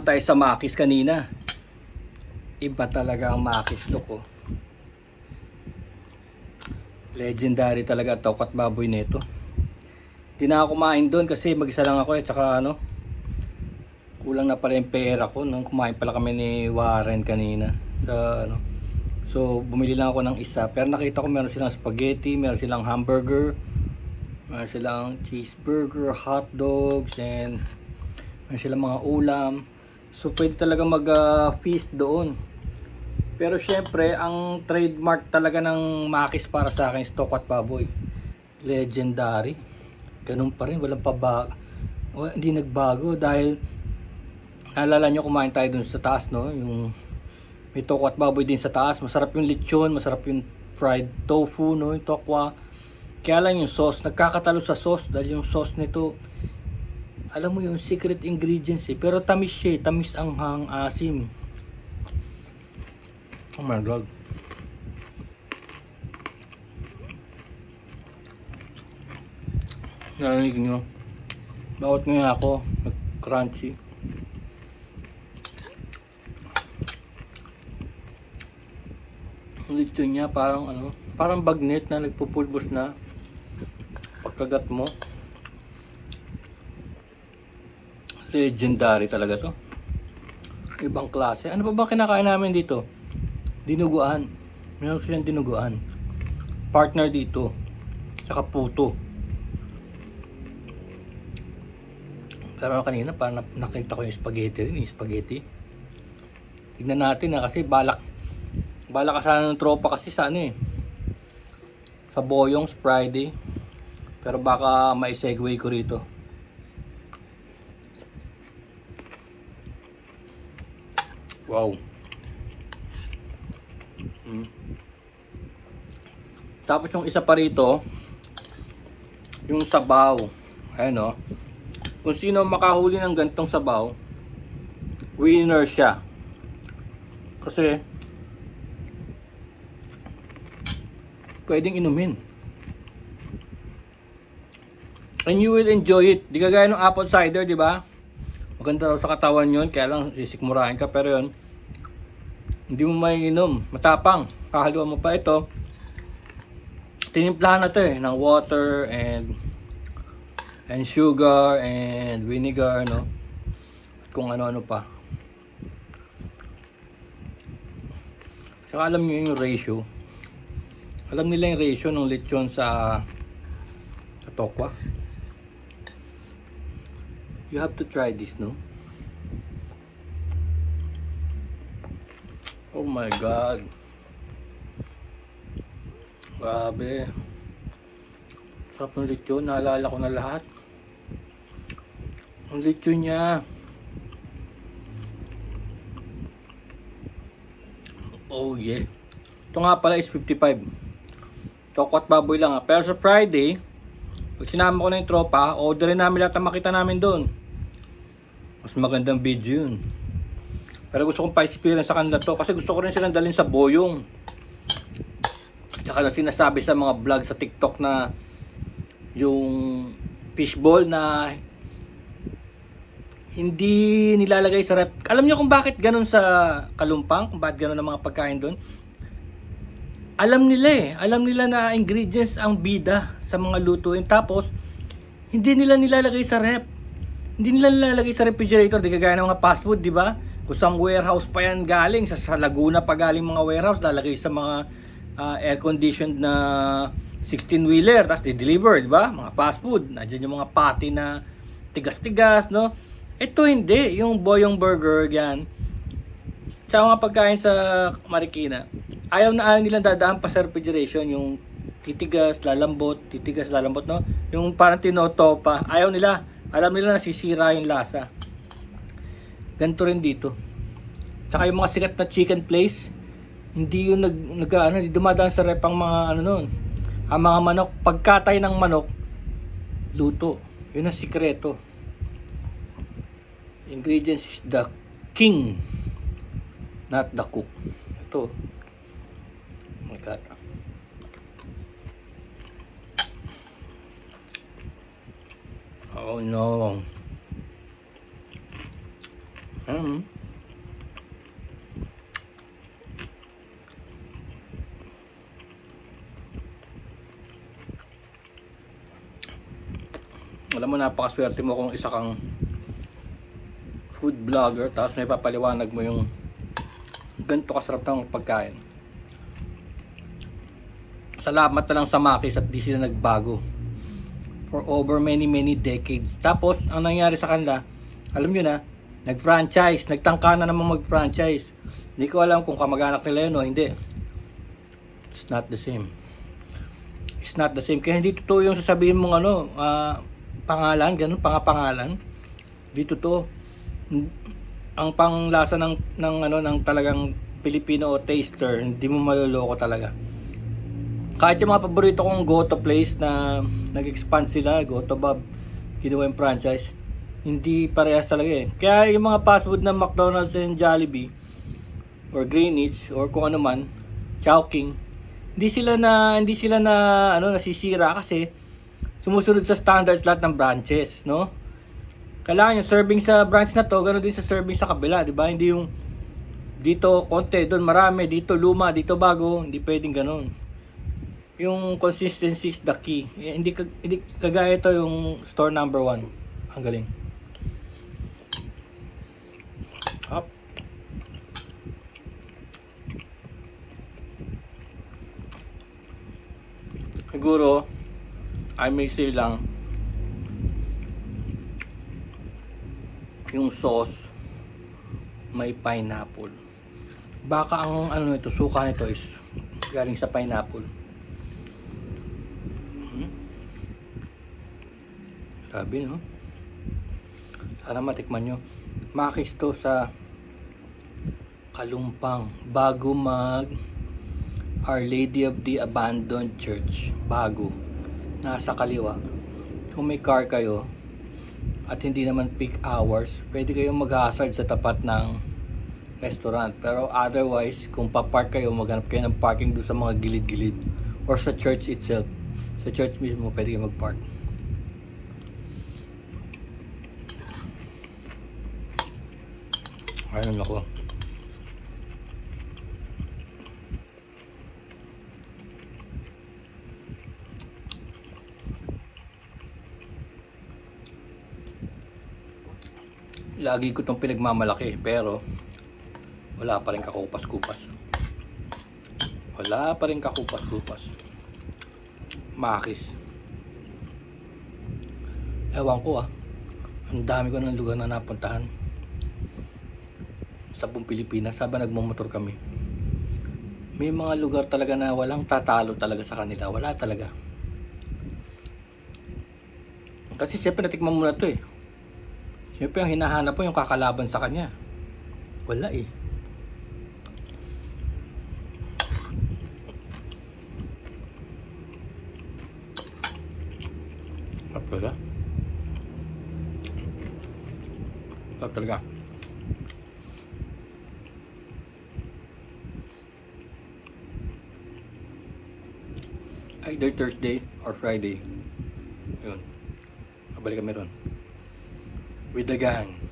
Tayo sa Makis kanina. Iba talaga ang Makis look, oh. Legendary talaga tokat baboy nito. Hindi na ako kumain doon kasi mag-isa lang ako, tsaka kulang na pala yung pera ko nung kumain pala kami ni Warren kanina sa So bumili lang ako ng isa, pero nakita ko meron silang spaghetti, meron silang hamburger, meron silang cheeseburger, hot dogs, and meron silang mga ulam. So pwede talaga mag-feast doon. Pero syempre, ang trademark talaga ng Makis para sa akin is tokat baboy. Legendary. Ganun pa rin, walang pabago. Hindi nagbago dahil naalala nyo kumain tayo dun sa taas, no? Yung may tokat baboy din sa taas. Masarap yung lechon, masarap yung fried tofu, no? Yung tokwa. Kaya lang yung sauce, nagkakatalo sa sauce dahil yung sauce nito, alam mo yung secret ingredients eh. Pero tamis siya, tamis ang asim. Oh my God. Narinig nyo. Bawat nga ako, nag-crunchy. Ang lechon niya parang parang bagnet na nagpupulbos na pagkagat mo. Legendary talaga to. Ibang klase. Ano pa ba kinakain namin dito? Dinuguan. Meron silang dinuguan. Partner dito. Tsaka puto. Pero kanina parang nakita ko yung spaghetti rin. Yung spaghetti. Tignan natin kasi balak ka sana ng tropa kasi sa sa Boyong's Friday. Pero baka may segue ko rito. Wow. Tapos yung isa pa rito, yung sabaw. Ayan, oh. Kung sino makahuli ng gantong sabaw, winner siya. Kasi pwedeng inumin. And you will enjoy it. Di kagaya ng apple cider, di ba? Maganda raw sa katawan yun, kaya lang sisikmurahin ka. Pero yun, hindi mo may inom. Matapang. Kahaluan mo pa ito. Tinimplahan na to ng water and sugar and vinegar, no? At kung ano-ano pa. Saka alam niyo yung ratio. Alam nila yung ratio ng lechon sa tokwa. You have to try this, no? Oh my God. Grabe. Sarap ng lechon. Naalala ko na lahat. Ang lechon niya. Oh yeah. Ito nga pala is 55. Tokwat baboy lang. Pero sa Friday, pag sinama ko na yung tropa, orderin namin lahat ang makita namin doon. Mas magandang video yun. Pero gusto kong pa-experience sa kanila to kasi gusto ko rin silang dalhin sa Boyong. Tsaka na sinasabi sa mga vlog sa TikTok na yung fishball na hindi nilalagay sa rep. Alam niyo kung bakit ganun sa Kalumpang? Kung bakit ganun ang mga pagkain doon? Alam nila Alam nila na ingredients ang bida sa mga lutuin. Tapos, hindi nila nilalagay sa rep. Hindi nila nilalagay sa refrigerator. Di kagaya ng mga fast food, di ba? Kung sa warehouse pa yan galing, sa Laguna pa galing mga warehouse, lalagay sa mga air-conditioned na 16-wheeler, tapos di-deliver, di ba? Mga fast food. Nandiyan yung mga patty na tigas-tigas, no? Ito hindi. Yung Boyong Burger, yan. Tsaka mga pagkain sa Marikina, ayaw nilang dadaan pa sa refrigeration. Yung titigas, lalambot, no? Yung parang tinoto pa. Ayaw nila. Alam nila nasisira yung lasa. Ganito rin dito. Tsaka yung mga sikat na chicken place, hindi yung hindi dumadaan sa rep ang mga noon. Ang mga manok, pagkatay ng manok, luto. Yun ang sikreto. Ingredients is the king, not the cook. Ito. Oh my God. Oh no. Hmm. Alam mo, napakaswerte mo kung isa kang food vlogger tapos may papaliwanag mo yung ganito kasarap ng pagkain. Salamat na lang sa Makis at di sila nagbago for over many decades. Tapos ang nangyari sa kanila, alam nyo na, nag-franchise, nagtangka na namang mag-franchise. Hindi ko alam kung kamag-anak nila yun o hindi. It's not the same. It's not the same. Kaya hindi totoo yung sasabihin mong pangalan, ganun, pangalan. Hindi totoo. Ang panglasa ng talagang Pilipino o taster, hindi mo maloloko talaga. Kahit yung mga paborito kong Goto place na nag-expand sila, Goto Bob, kinuha yung franchise, hindi parehas talaga eh. Kaya yung mga fast food na McDonald's and Jollibee, or Greenwich, or kung ano man, Chowking, hindi sila na nasisira kasi sumusunod sa standards lahat ng branches, no? Kailangan yung serving sa branch na to, ganoon din sa serving sa kabila, di ba? Hindi yung dito konti, doon marami, dito luma, dito bago, hindi pwedeng ganoon. Yung consistency is the key. Hindi kagaya ito yung store number 1. Ang galing. Up. Siguro, I may say lang, yung sauce may pineapple. Baka ang ito, suka nito is galing sa pineapple. Grabe, no? Sana matikman nyo. Makis to sa Kalumpang bago mag Our Lady of the Abandoned Church. Bago. Nasa kaliwa. Kung may car kayo at hindi naman peak hours, pwede kayong mag-hazard sa tapat ng restaurant. Pero otherwise, kung papark kayo, maghanap kayo ng parking doon sa mga gilid-gilid or sa church itself. Sa church mismo, pwede kayo mag-park. Ayun ako. Lagi ko itong pinagmamalaki pero wala pa rin kakupas-kupas. Wala pa rin kakupas-kupas. Makis. Ewan ko ang dami ko ng lugar na napuntahan sa buong Pilipinas habang nagmumotor kami. May mga lugar talaga na walang tatalo talaga sa kanila. Wala talaga. Kasi siyempre natikman mo na to eh. Siyempre ang hinahanap mo yung kakalaban sa kanya. Wala eh. Sarap talaga. Sarap talaga. Either Thursday or Friday. Yun. Kabalik kami ron. With the gang.